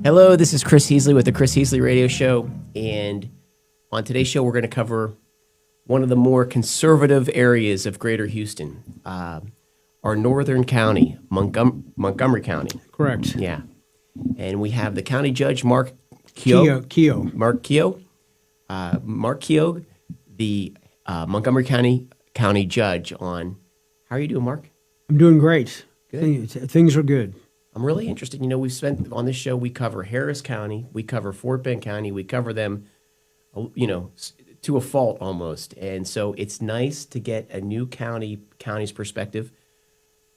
Hello, this is Chris Heasley with the Chris Heasley Radio Show, and on today's show, we're going to cover one of the more conservative areas of Greater Houston, our northern county, Montgomery County. Correct. Yeah, and we have the county judge, Mark Keough. Keough. Mark Keough. Mark Keough, the Montgomery County judge. On how are you doing, Mark? I'm doing great. Good. Things are good. I'm really interested. You know, we've spent on this show, we cover Harris County, we cover Fort Bend County, we cover them, you know, to a fault almost. And so it's nice to get a new county's perspective.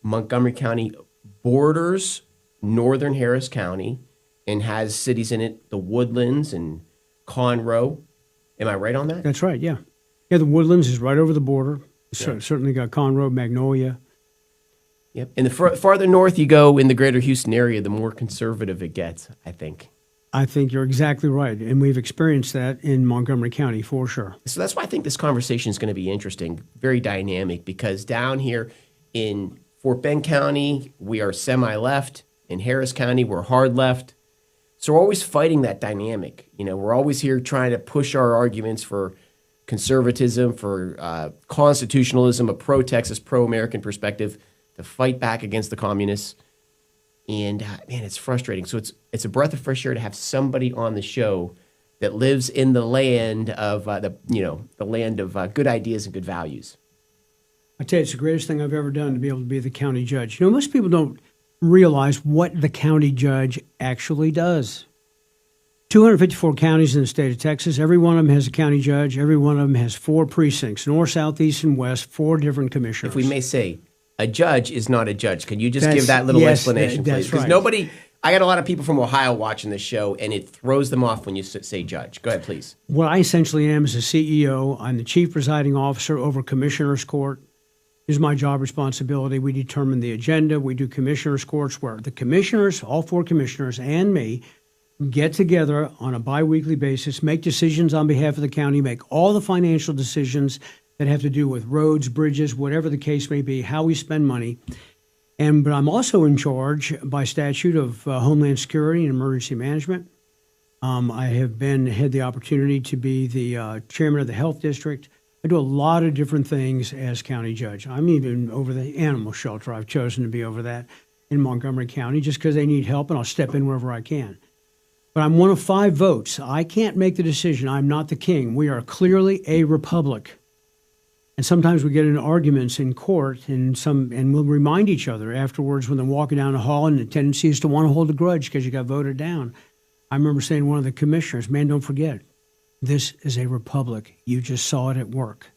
Montgomery County borders northern Harris County and has cities in it, the Woodlands and Conroe. Am I right on that? That's right, yeah. Yeah, the Woodlands is right over the border. Yeah. Certainly got Conroe, Magnolia. Yep. And the farther north you go in the greater Houston area, the more conservative it gets, I think. I think you're exactly right, and we've experienced that in Montgomery County for sure. So that's why I think this conversation is going to be interesting, very dynamic, because down here in Fort Bend County, we are semi-left. In Harris County, we're hard left. So we're always fighting that dynamic. You know, we're always here trying to push our arguments for conservatism, for constitutionalism, a pro-Texas, pro-American perspective, to fight back against the communists. And man, it's frustrating. So it's a breath of fresh air to have somebody on the show that lives in the land of the land of good ideas and good values. I tell you, it's the greatest thing I've ever done to be able to be the county judge. You know, most people don't realize what the county judge actually does. 254 counties in the state of Texas. Every one of them has a county judge. Every one of them has 4 precincts, north, south, east, and west, 4 different commissioners. If we may say, a judge is not a judge. Can you just give that little explanation, please? Because right. I got a lot of people from Ohio watching this show, and it throws them off when you say judge. Go ahead, please. What I essentially am is a CEO. I'm the chief presiding officer over Commissioners Court. Here's my job responsibility. We determine the agenda. We do Commissioners Courts where the commissioners, all 4 commissioners, and me, get together on a biweekly basis, make decisions on behalf of the county, make all the financial decisions that have to do with roads, bridges, whatever the case may be, how we spend money. But I'm also in charge by statute of Homeland Security and Emergency Management. I have had the opportunity to be the chairman of the health district. I do a lot of different things as county judge. I'm even over the animal shelter. I've chosen to be over that in Montgomery County just because they need help, and I'll step in wherever I can. But I'm one of 5 votes. I can't make the decision. I'm not the king. We are clearly a republic. And sometimes we get into arguments in court, and we'll remind each other afterwards when they're walking down the hall, and the tendency is to want to hold a grudge because you got voted down. I remember saying to one of the commissioners, man, don't forget, this is a republic. You just saw it at work.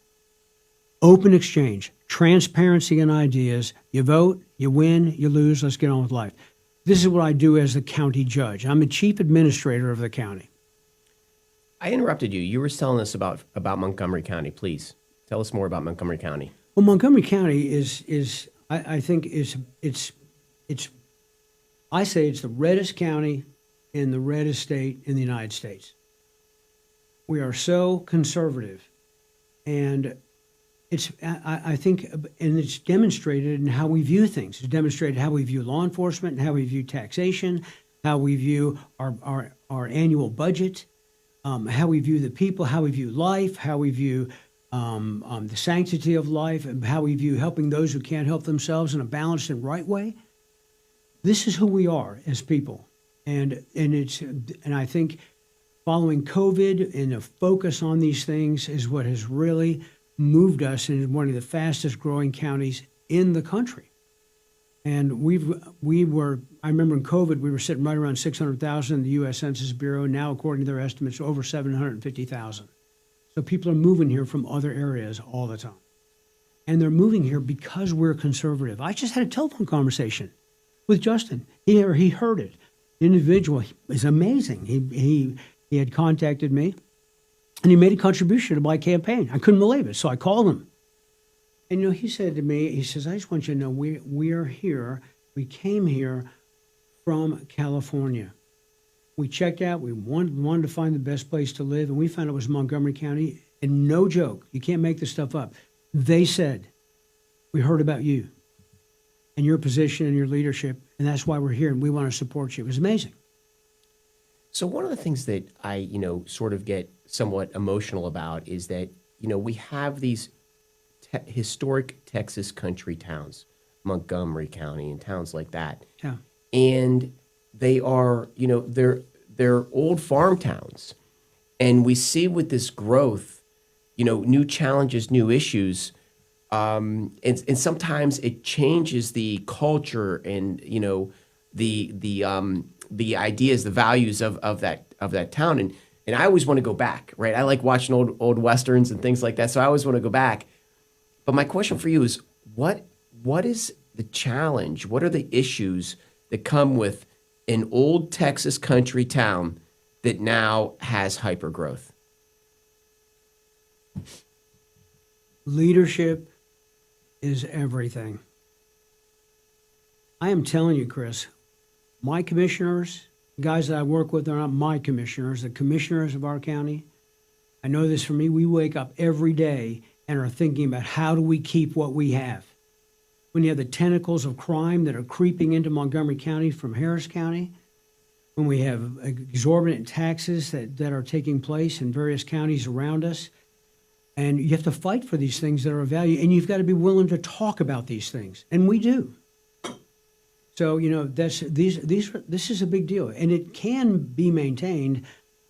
Open exchange, transparency in ideas. You vote, you win, you lose, let's get on with life. This is what I do as the county judge. I'm the chief administrator of the county. I interrupted you. You were telling us about Montgomery County. Please tell us more about Montgomery County. Well, Montgomery County I think I say it's the reddest county in the reddest state in the United States. We are so conservative, and I think it's demonstrated in how we view things. It's demonstrated how we view law enforcement, and how we view taxation, how we view our annual budget, how we view the people, how we view life, how we view the sanctity of life, and how we view helping those who can't help themselves in a balanced and right way. This is who we are as people, and I think following COVID and the focus on these things is what has really moved us into one of the fastest growing counties in the country. And I remember in COVID, we were sitting right around 600,000 in the U.S. Census Bureau. Now, according to their estimates, over 750,000. So people are moving here from other areas all the time. And they're moving here because we're conservative. I just had a telephone conversation with Justin. He heard it. The individual is amazing. He had contacted me, and he made a contribution to my campaign. I couldn't believe it, so I called him. And, he said to me, he says, I just want you to know we are here. We came here from California. We checked out. We wanted to find the best place to live, and we found it was Montgomery County. And no joke, you can't make this stuff up. They said, we heard about you and your position and your leadership, and that's why we're here, and we want to support you. It was amazing. So one of the things that I, sort of get somewhat emotional about is that, we have these historic Texas country towns, Montgomery County and towns like that. Yeah. And they are, they're old farm towns. And we see with this growth, new challenges, new issues. And sometimes it changes the culture and, the ideas, the values of that town. And I always want to go back, right? I like watching old Westerns and things like that. So I always want to go back. But my question for you is, what is the challenge? What are the issues that come with an old Texas country town that now has hypergrowth? Leadership is everything. I am telling you, Chris, my commissioners, the guys that I work with are not my commissioners, the commissioners of our county. I know this for me. We wake up every day and are thinking about how do we keep what we have. When you have the tentacles of crime that are creeping into Montgomery County from Harris County, when we have exorbitant taxes that are taking place in various counties around us, and you have to fight for these things that are of value, and you've got to be willing to talk about these things, and we do. So this is a big deal, and it can be maintained,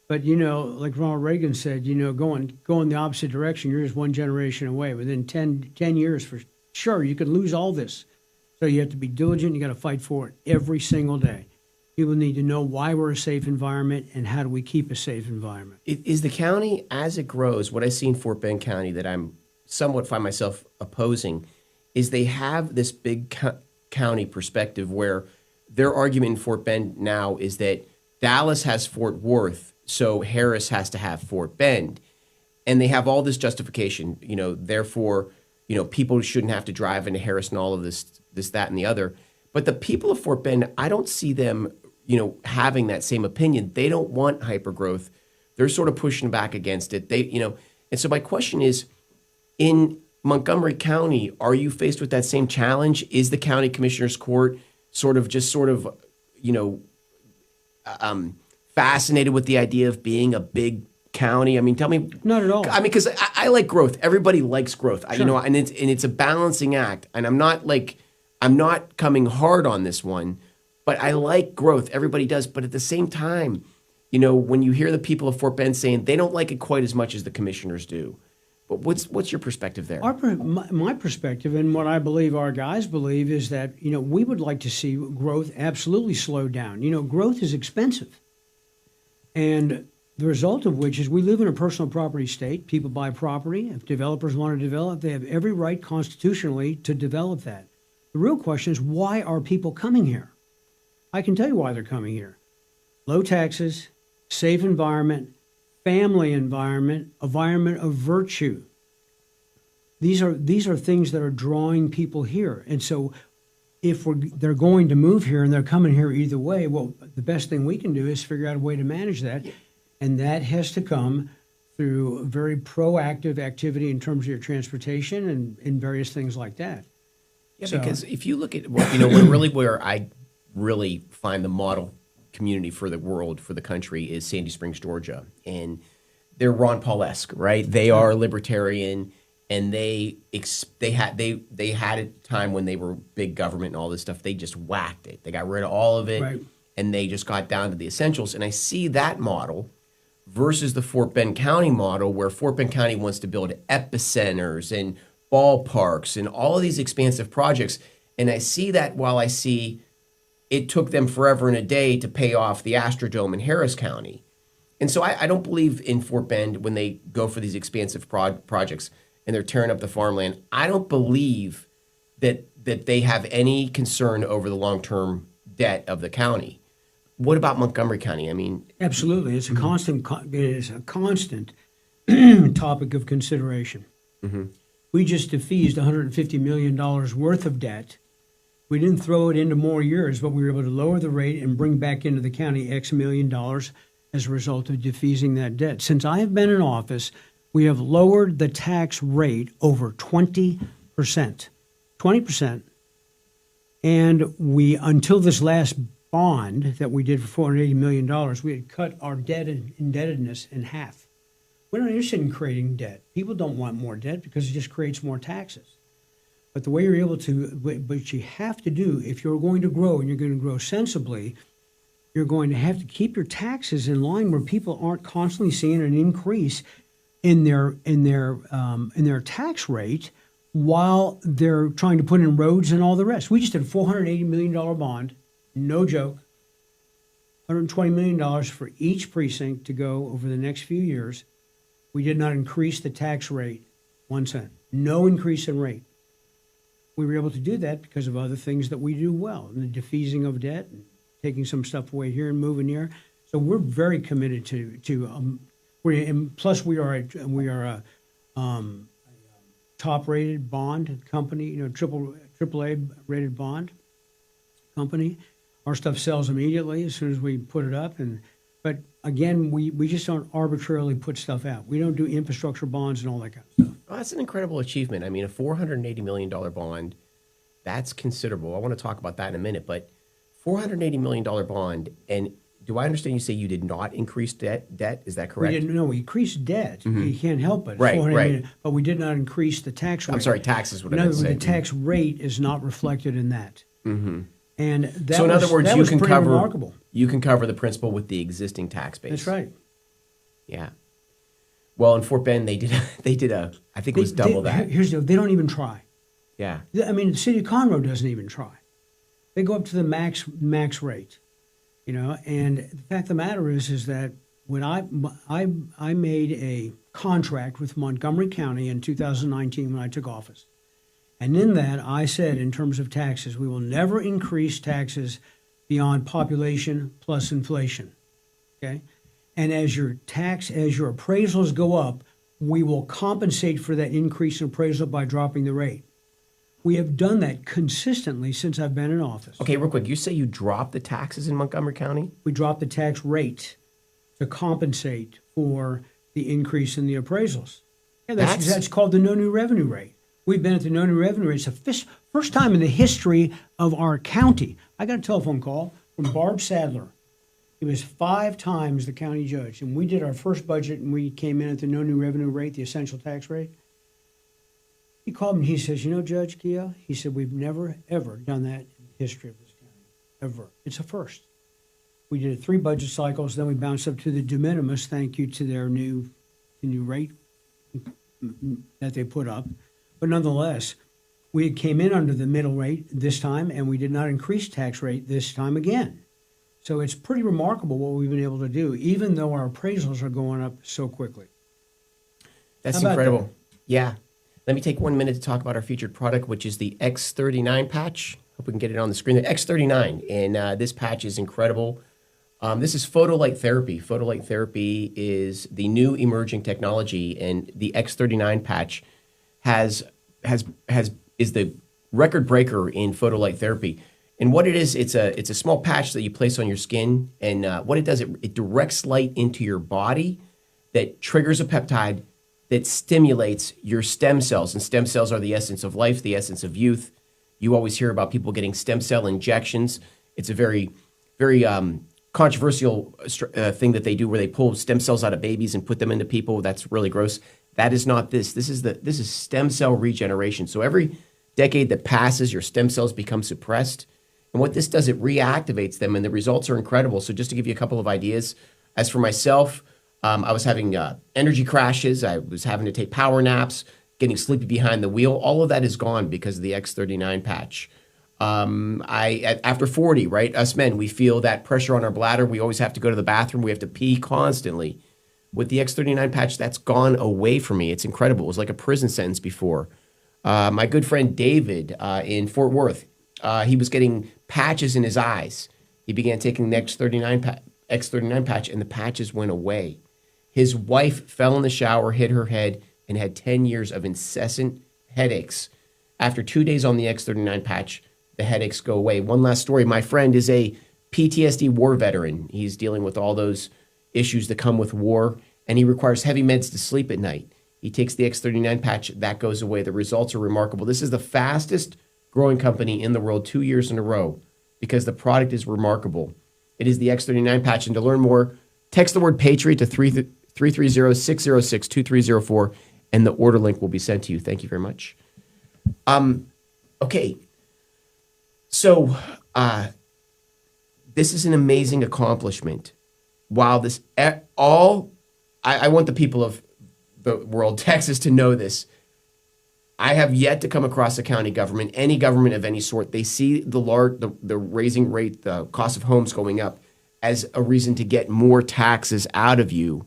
but like Ronald Reagan said, going the opposite direction, you're just one generation away. Within 10 years, for sure, you could lose all this. So you have to be diligent. You got to fight for it every single day. People need to know why we're a safe environment and how do we keep a safe environment. Is the county, as it grows, what I see in Fort Bend County that I'm somewhat find myself opposing, is they have this big county perspective where their argument in Fort Bend now is that Dallas has Fort Worth, so Harris has to have Fort Bend. And they have all this justification, therefore, people shouldn't have to drive into Harris and all of this, that, and the other. But the people of Fort Bend, I don't see them having that same opinion. They don't want hypergrowth. They're sort of pushing back against it. And so my question is, in Montgomery County, are you faced with that same challenge? Is the county commissioner's court fascinated with the idea of being a big county? I mean, tell me. Not at all. I mean, because I like growth. Everybody likes growth. Sure. And it's a balancing act. And I'm not coming hard on this one, but I like growth. Everybody does. But at the same time, when you hear the people of Fort Bend saying they don't like it quite as much as the commissioners do, but what's your perspective there? My perspective, and what I believe our guys believe, is that we would like to see growth absolutely slow down. Growth is expensive, and the result of which is we live in a personal property state. People buy property. If developers want to develop, they have every right constitutionally to develop that. The real question is, why are people coming here? I can tell you why they're coming here. Low taxes, safe environment, family environment of virtue. These are things that are drawing people here. And so if they're going to move here and they're coming here either way, well, the best thing we can do is figure out a way to manage that. And that has to come through very proactive activity in terms of your transportation and various things like that. Yeah, because if you look at where I really find the model community for the world, for the country, is Sandy Springs, Georgia, and they're Ron Paul-esque, right? They are libertarian, and they had a time when they were big government and all this stuff. They just whacked it. They got rid of all of it, right, and they just got down to the essentials. And I see that model versus the Fort Bend County model, where Fort Bend County wants to build epicenters and ballparks and all of these expansive projects. And I see that while I see it took them forever and a day to pay off the Astrodome in Harris County. And so I don't believe in Fort Bend when they go for these expansive projects and they're tearing up the farmland. I don't believe that they have any concern over the long-term debt of the county. What about Montgomery County? I mean, absolutely, it's a constant topic of consideration. Mm-hmm. We just defeased $150 million worth of debt. We didn't throw it into more years, but we were able to lower the rate and bring back into the county X million dollars as a result of defeasing that debt. Since I have been in office, we have lowered the tax rate over 20%. 20%. And we, until this last bond that we did for $480 million, we had cut our debt and indebtedness in half. We're not interested in creating debt. People don't want more debt because it just creates more taxes. But the way you're able to, but you have to do, if you're going to grow and you're going to grow sensibly, you're going to have to keep your taxes in line where people aren't constantly seeing an increase in their tax rate while they're trying to put in roads and all the rest. We just did a $480 million bond, no joke, $120 million for each precinct to go over the next few years. We did not increase the tax rate 1 cent. No increase in rate. We were able to do that because of other things that we do well, and the defeasing of debt, and taking some stuff away here and moving here. So we're very committed plus we are a top-rated bond company, AAA rated bond company. Our stuff sells immediately as soon as we put it up, but again, we just don't arbitrarily put stuff out. We don't do infrastructure bonds and all that kind of stuff. Well, that's an incredible achievement. I mean, a $480 million bond, that's considerable. I want to talk about that in a minute, but $480 million bond, and do I understand you say you did not increase debt? Is that correct? We didn't. No, we increased debt. Mm-hmm. You can't help it. It's Right, $400 right. million, but we did not increase the tax rate. I'm sorry, taxes, what I In other meant to words, say. the tax rate is not reflected in that. Mm-hmm. And that So in other words, that you was can pretty cover remarkable. you can cover the principal with the existing tax base. That's right. Yeah. Well, in Fort Bend, they did I think it was double that. Here's the deal. They don't even try. Yeah. I mean, the city of Conroe doesn't even try. They go up to the max rate, And the fact of the matter is that when I made a contract with Montgomery County in 2019 when I took office, and in that I said, in terms of taxes, we will never increase taxes beyond population plus inflation. Okay, and as your appraisals go up, we will compensate for that increase in appraisal by dropping the rate. We have done that consistently since I've been in office. Okay, real quick. You say you dropped the taxes in Montgomery County? We dropped the tax rate to compensate for the increase in the appraisals. Yeah, that's called the no new revenue rate. We've been at the no new revenue rate. It's the first time in the history of our county. I got a telephone call from Barb Sadler. He was 5 times the county judge, and we did our first budget, and we came in at the no new revenue rate, the essential tax rate. He called me and he says, Judge Keough, he said, we've never, ever done that in the history of this county, ever. It's a first. We did 3 budget cycles, then we bounced up to the de minimis, thank you to their new rate that they put up. But nonetheless, we came in under the middle rate this time, and we did not increase tax rate this time again. So it's pretty remarkable what we've been able to do, even though our appraisals are going up so quickly. That's How about incredible. that? Yeah. Let me take 1 minute to talk about our featured product, which is the X39 patch. Hope we can get it on the screen. The X39, and this patch is incredible. This is photolight therapy. Photolight therapy is the new emerging technology, and the X39 patch is the record breaker in photolight therapy. And what it is, it's a small patch that you place on your skin, and what it does, it directs light into your body that triggers a peptide that stimulates your stem cells. And stem cells are the essence of life, the essence of youth. You always hear about people getting stem cell injections. It's a very, very controversial thing that they do where they pull stem cells out of babies and put them into people. That's really gross. That is not this. This is stem cell regeneration. So every decade that passes, your stem cells become suppressed. And what this does, it reactivates them, and the results are incredible. So just to give you a couple of ideas, as for myself, I was having energy crashes. I was having to take power naps, getting sleepy behind the wheel. All of that is gone because of the X39 patch. After 40, right, us men, we feel that pressure on our bladder. We always have to go to the bathroom. We have to pee constantly. With the X39 patch, that's gone away from me. It's incredible. It was like a prison sentence before. My good friend David in Fort Worth, he was getting patches in his eyes. He began taking the X39 patch, and the patches went away. His wife fell in the shower, hit her head, and had 10 years of incessant headaches. After 2 days on the X39 patch, the headaches go away. One last story. My friend is a PTSD war veteran. He's dealing with all those issues that come with war, and he requires heavy meds to sleep at night. He takes the X39 patch, that goes away. The results are remarkable. This is the fastest growing company in the world 2 years in a row. because the product is remarkable. It is the X39 patch. And to learn more, text the word Patriot to 330-606-2304, and the order link will be sent to you. Thank you very much. Okay. So this is an amazing accomplishment. While this I want the people of the world, Texas, to know this. I have yet to come across a county government, any government of any sort. They see the raising rate, the cost of homes going up, as a reason to get more taxes out of you.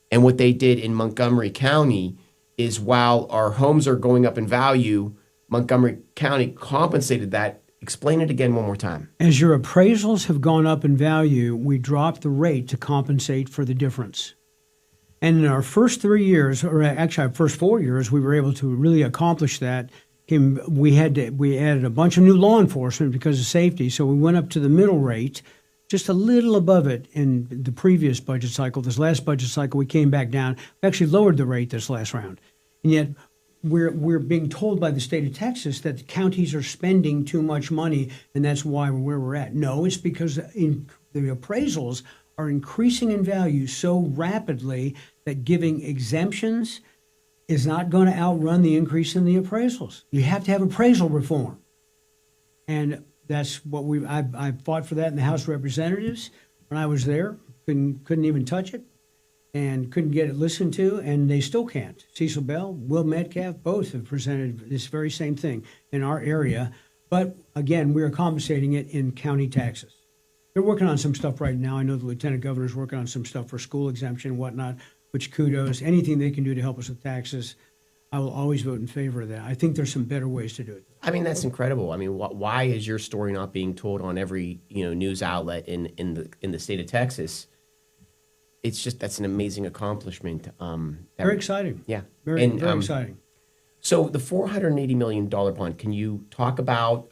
And what they did in Montgomery County is, while our homes are going up in value, Montgomery County compensated that. Explain it again one more time. As your appraisals have gone up in value, we dropped the rate to compensate for the difference. And in our first 3 years, or actually our first 4 years, we were able to really accomplish that. We added a bunch of new law enforcement because of safety, so we went up to the middle rate, just a little above it in the previous budget cycle. This last budget cycle, we came back down. We actually lowered the rate this last round. And yet we're being told by the state of Texas that the counties are spending too much money, and that's why we're where we're at. No, it's because the appraisals are increasing in value so rapidly that giving exemptions is not going to outrun the increase in the appraisals. You have to have appraisal reform. And that's what I fought for that in the House of Representatives when I was there. Couldn't even touch it and couldn't get it listened to, and they still can't. Cecil Bell, Will Metcalf, both have presented this very same thing in our area. But again, we are compensating it in county taxes. They're working on some stuff right now. I know the lieutenant governor's working on some stuff for school exemption and whatnot, which kudos. Anything they can do to help us with taxes, I will always vote in favor of that. I think there's some better ways to do it. I mean, that's incredible. I mean, why is your story not being told on every news outlet in the state of Texas? It's just, that's an amazing accomplishment. Very exciting. Yeah. Very exciting. So the $480 million bond, can you talk about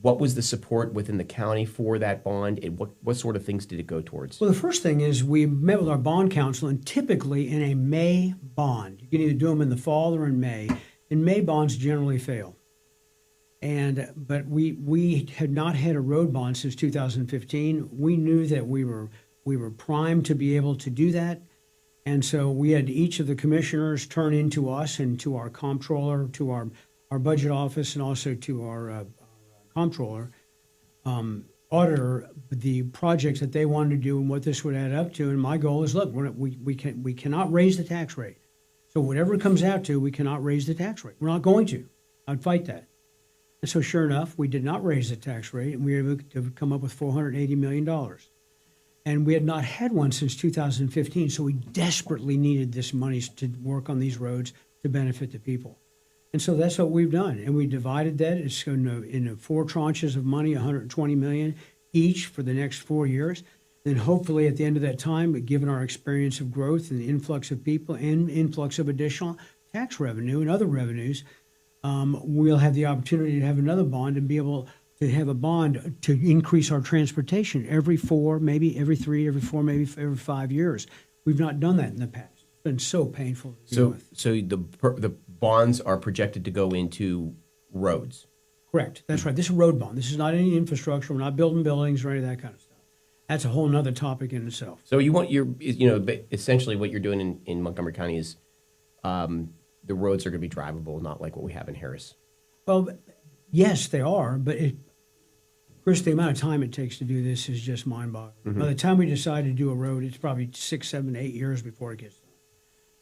what was the support within the county for that bond, and what sort of things did it go towards? Well, the first thing is we met with our bond counsel, and typically in a May bond, you can either do them in the fall or in May. In May, bonds generally fail. But we had not had a road bond since 2015. We knew that we were primed to be able to do that. And so we had each of the commissioners turn into us and to our comptroller, to our budget office, and also to our comptroller, auditor, the projects that they wanted to do and what this would add up to. And my goal is, look, we cannot raise the tax rate. So whatever it comes out to, we cannot raise the tax rate. We're not going to. I'd fight that. And so sure enough, we did not raise the tax rate, and we were able to come up with $480 million. And we had not had one since 2015, so we desperately needed this money to work on these roads to benefit the people. And so that's what we've done. And we divided that. It's into 4 tranches of money, $120 million each for the next 4 years. And hopefully at the end of that time, given our experience of growth and the influx of people and influx of additional tax revenue and other revenues, we'll have the opportunity to have another bond and be able to have a bond to increase our transportation every 4, maybe every 3, every 4, maybe every 5 years. We've not done that in the past. It's been so painful to deal with. So the bonds are projected to go into roads. Correct. That's right. This is a road bond. This is not any infrastructure. We're not building buildings or any of that kind of stuff. That's a whole other topic in itself. So essentially what you're doing in Montgomery County is the roads are going to be drivable, not like what we have in Harris. Well, yes, they are, but Chris, the amount of time it takes to do this is just mind-boggling. Mm-hmm. By the time we decide to do a road, it's probably 6, 7, 8 years before it gets done.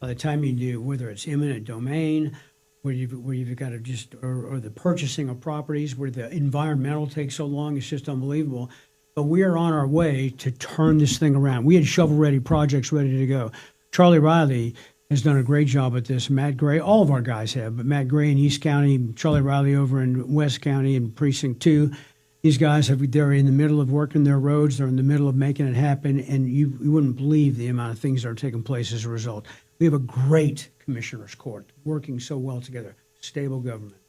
By the time you do, whether it's eminent domain, where you've got to just, or the purchasing of properties, where the environmental takes so long, it's just unbelievable. But we are on our way to turn this thing around. We had shovel-ready projects ready to go. Charlie Riley has done a great job at this. Matt Gray, all of our guys have, but Matt Gray in East County, Charlie Riley over in West County in Precinct 2. These guys they're in the middle of working their roads. They're in the middle of making it happen, and you wouldn't believe the amount of things that are taking place as a result. We have a great commissioner's court working so well together. Stable government.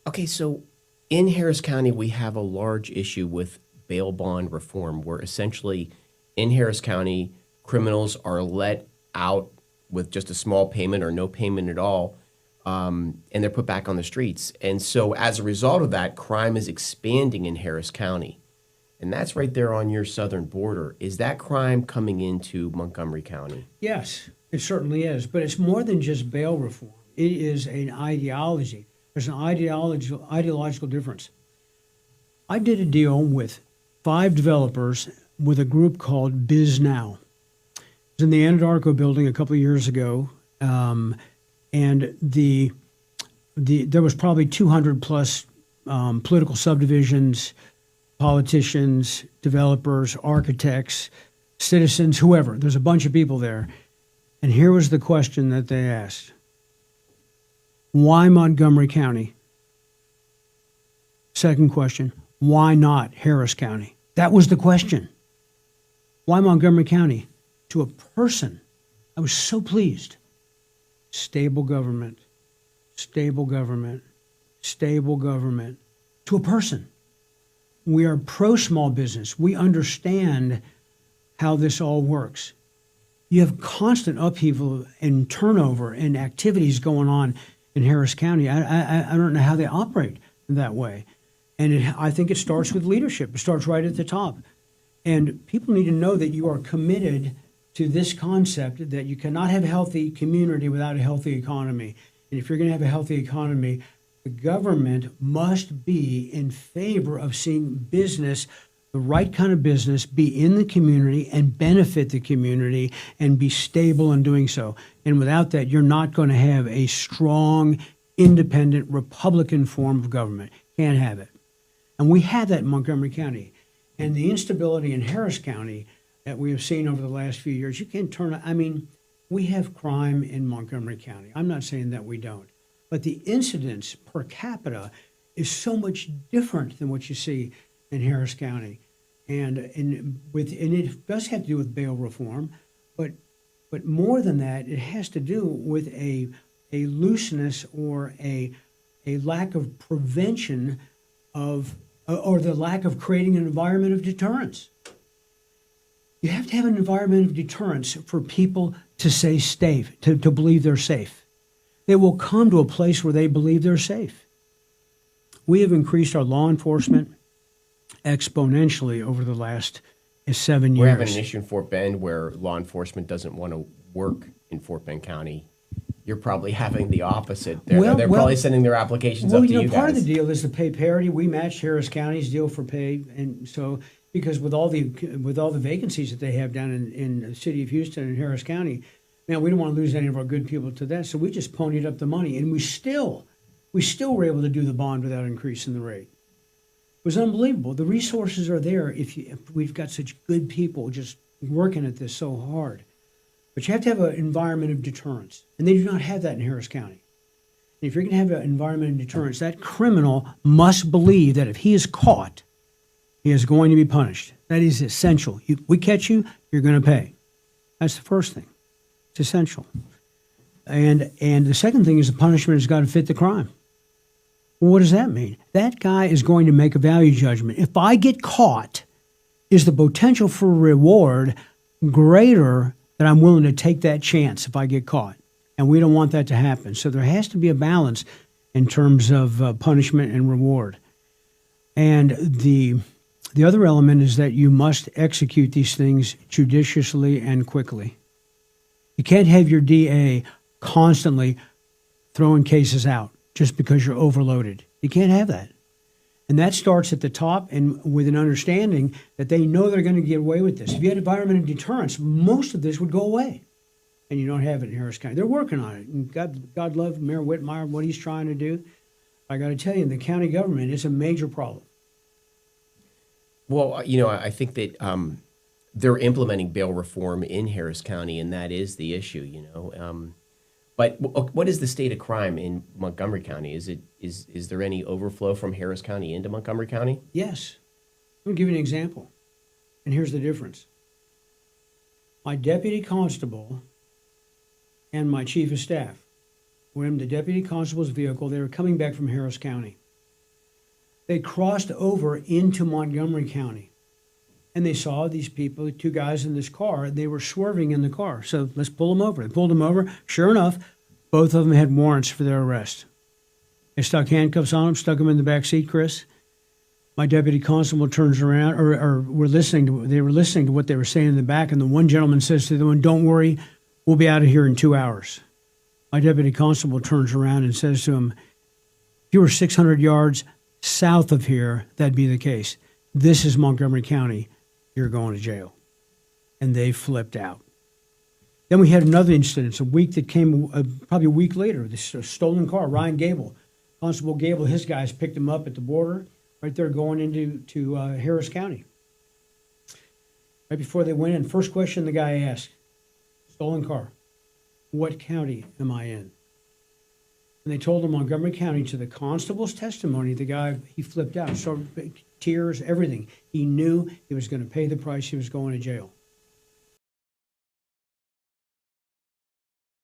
Okay, so in Harris County, we have a large issue with bail bond reform, where essentially in Harris County, criminals are let out with just a small payment or no payment at all. and they're put back on the streets. And so as a result of that, crime is expanding in Harris County. And that's right there on your southern border. Is that crime coming into Montgomery County? Yes, it certainly is. But it's more than just bail reform. It is an ideology. There's an ideological difference. I did a deal with 5 developers with a group called Biz Now. It was in the Anadarko building a couple of years ago. And there was probably 200 plus political subdivisions, politicians, developers, architects, citizens, whoever. There's a bunch of people there. And here was the question that they asked. Why Montgomery County? Second question, why not Harris County? That was the question. Why Montgomery County? To a person, I was so pleased. Stable government, stable government, stable government. To a person. We are pro-small business. We understand how this all works. You have constant upheaval and turnover and activities going on in Harris County. I don't know how they operate that way. And I think it starts with leadership. It starts right at the top. And people need to know that you are committed to this concept that you cannot have a healthy community without a healthy economy. And if you're going to have a healthy economy, the government must be in favor of seeing business, the right kind of business, be in the community and benefit the community and be stable in doing so. And without that, you're not going to have a strong, independent, Republican form of government. Can't have it. And we have that in Montgomery County. And the instability in Harris County that we have seen over the last few years, you can't turn, I mean, we have crime in Montgomery County. I'm not saying that we don't. But the incidence per capita is so much different than what you see in Harris County. And it does have to do with bail reform, but more than that, it has to do with a looseness or a lack of prevention of, or the lack of creating an environment of deterrence. You have to have an environment of deterrence for people to stay safe, to believe they're safe. They will come to a place where they believe they're safe. We have increased our law enforcement exponentially over the last 7 years. We're having an issue in Fort Bend where law enforcement doesn't want to work in Fort Bend County. You're probably having the opposite. They're probably sending their applications up to you guys. Part of the deal is the pay parity. We matched Harris County's deal for pay, and so because with all the vacancies that they have down in the city of Houston and Harris County, man, we don't want to lose any of our good people to that. So we just ponied up the money, and we still were able to do the bond without increasing the rate. It was unbelievable. The resources are there if we've got such good people just working at this so hard. But you have to have an environment of deterrence, and they do not have that in Harris County. And if you're going to have an environment of deterrence, that criminal must believe that if he is caught, he is going to be punished. That is essential. We catch you, you're going to pay. That's the first thing. It's essential. And the second thing is the punishment has got to fit the crime. Well, what does that mean? That guy is going to make a value judgment. If I get caught, is the potential for reward greater that I'm willing to take that chance if I get caught? And we don't want that to happen. So there has to be a balance in terms of punishment and reward. And the other element is that you must execute these things judiciously and quickly. You can't have your DA constantly throwing cases out just because you're overloaded. You can't have that. And that starts at the top and with an understanding that they know they're going to get away with this. If you had environment of deterrence, most of this would go away. And you don't have it in Harris County. They're working on it. And God love Mayor Whitmire, what he's trying to do. I got to tell you, the county government is a major problem. Well, I think that they're implementing bail reform in Harris County, and that is the issue, But what is the state of crime in Montgomery County? Is there any overflow from Harris County into Montgomery County? Yes. Let me give you an example. And here's the difference. My deputy constable and my chief of staff were in the deputy constable's vehicle. They were coming back from Harris County. They crossed over into Montgomery County. And they saw these people, 2 guys in this car, and they were swerving in the car. So let's pull them over. They pulled them over. Sure enough, Both of them had warrants for their arrest. They stuck handcuffs on them, stuck them in the back seat, Chris. My deputy constable turns around, or they were listening to what they were saying in the back, and the one gentleman says to the one, "Don't worry, we'll be out of here in 2 hours." My deputy constable turns around and says to him, "If you were 600 yards south of here, that'd be the case. This is Montgomery County. You're going to jail." And they flipped out. Then we had another incident, probably a week later, this stolen car, Ryan Gable. Constable Gable, his guys picked him up at the border, right there going into Harris County. Right before they went in, first question the guy asked, stolen car, "What county am I in?" And they told him Montgomery County. To the constable's testimony, the guy, he flipped out, started tears, everything. He knew he was going to pay the price. He was going to jail.